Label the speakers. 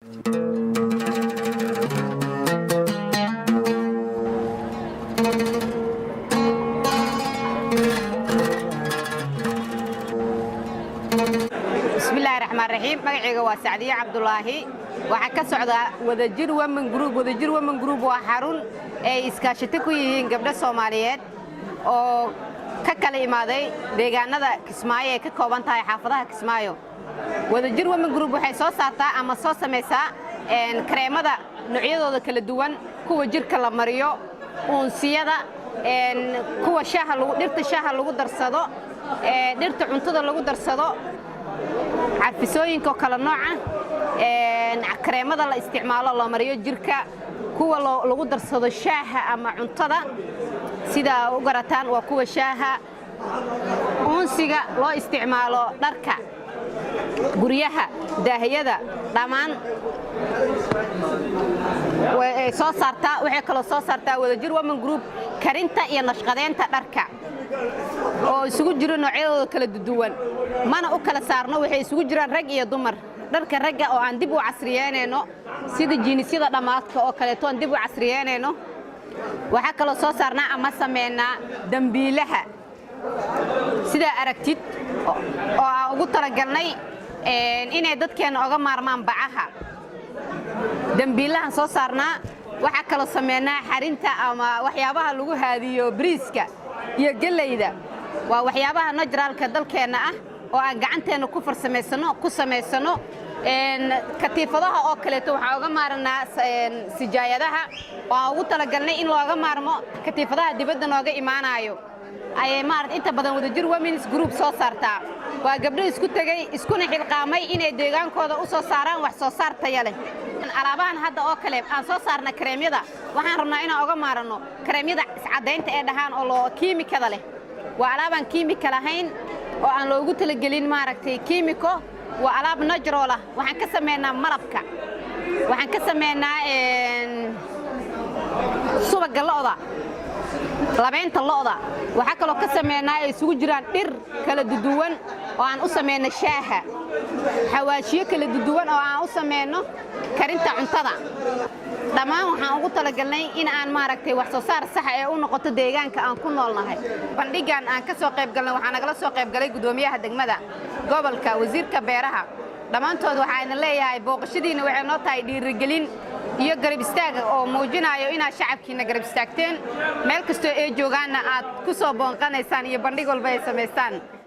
Speaker 1: بسم الله الرحمن الرحيم مقعيقا waa Sacdiya Cabdulaahi waxa ka socda wadajir women group waa xarun ay iskaashato ku yihiin gabdho Soomaaliyeed oo ka kala imaaday deegaanada Kismaayo ee ka kooban tahay xaafadaha Kismaayo wadajir women group waxay soo saartaa ama soo sameeysaa kareemada noocyadooda kala duwan kuwa jirka la mariyo unsiyada kuwa shaaha lagu darsado dhirta cuntada lagu darsado عفسوينكو كلا نوعا كريمة لا استعماله الله مريو جركا كوا لو درسدو شاها أما عنطدا سيدا وقرتان وكوا شاها أنسيغا لو استعماله دركا قريها داهيدا دامان وصوصارتا وحي كلا صوصارتا ودجر ومن جروب كارينتا إيا نشقدينتا دركا oo isugu jiro noocyadooda kala duwan mana u kala saarno waxay isugu jiraan rag iyo dumar dharka ragga oo aan dib u casriyeynayno sida jiinisyada dhamaadka oo kale toon dib u casriyeynayno waxa kala soo saarnaa ama sameeynaa dambiilaha sida aragtid oo aan ugu talagalnay inay dadkeena uga maarmaan bacaha dambiilahan soo saarnaa waxa kala sameeynaa xarinta ama waxyaabaha lagu haadiyo briiska iyo galayda waa waxyaabaha naturalka dalkeena ah oo aan gacanteena ku sameysano katiifadaha oo kale waxa uga maarnaa sijaayadaha oo ugu talagalnay in looga maarmo katiifadaha dibadda nooga imaanayo ay inta badan wadajir women's group soo saartaa waa gabdho isku tagay iskuna xilqaamay inay deegaankooda u soo saaraan wax soo saar tayo leh alaabahan hadda oo kale aan soo saarna kareemyada waxaan rabnaa inaan uga maarano kareemyada iscadeynta ee dhahaan oo loo kiimikada leh waa alaabaan kiimika lahayn oo aan loogu talagelin kiimiko waa alaab natural ah waxaan ka sameeynaa malabka waxaan ka sameeynaa subaga lo'da labeenta lo'da waxa kale oo ka sameeynaa ay isugu jiraan dhir kala duwan oo aan u sameeyno shaaha xawaashiyo kala duwan oo aan u sameeyno karinta cuntada dhamaan waxaan ugu talagalnay in aan wax soo saar sax ah ee u noqoto deegaanka aan ku noolnahay bandhigan aan ka soo qayb galnay waxaan nagala soo qayb galay gudoomiyaha degmada gobolka wasiirka beeraha dhamaantood waxaan leeyahay booqashadiina waxay noo tahay dhiirigelin iyo garab istaag oo muujinayo in shacabkiina garab istaagteen meel kasto ay joogaana aad ku soo boonqanaysaan iyo bandhig walba ay sameystaan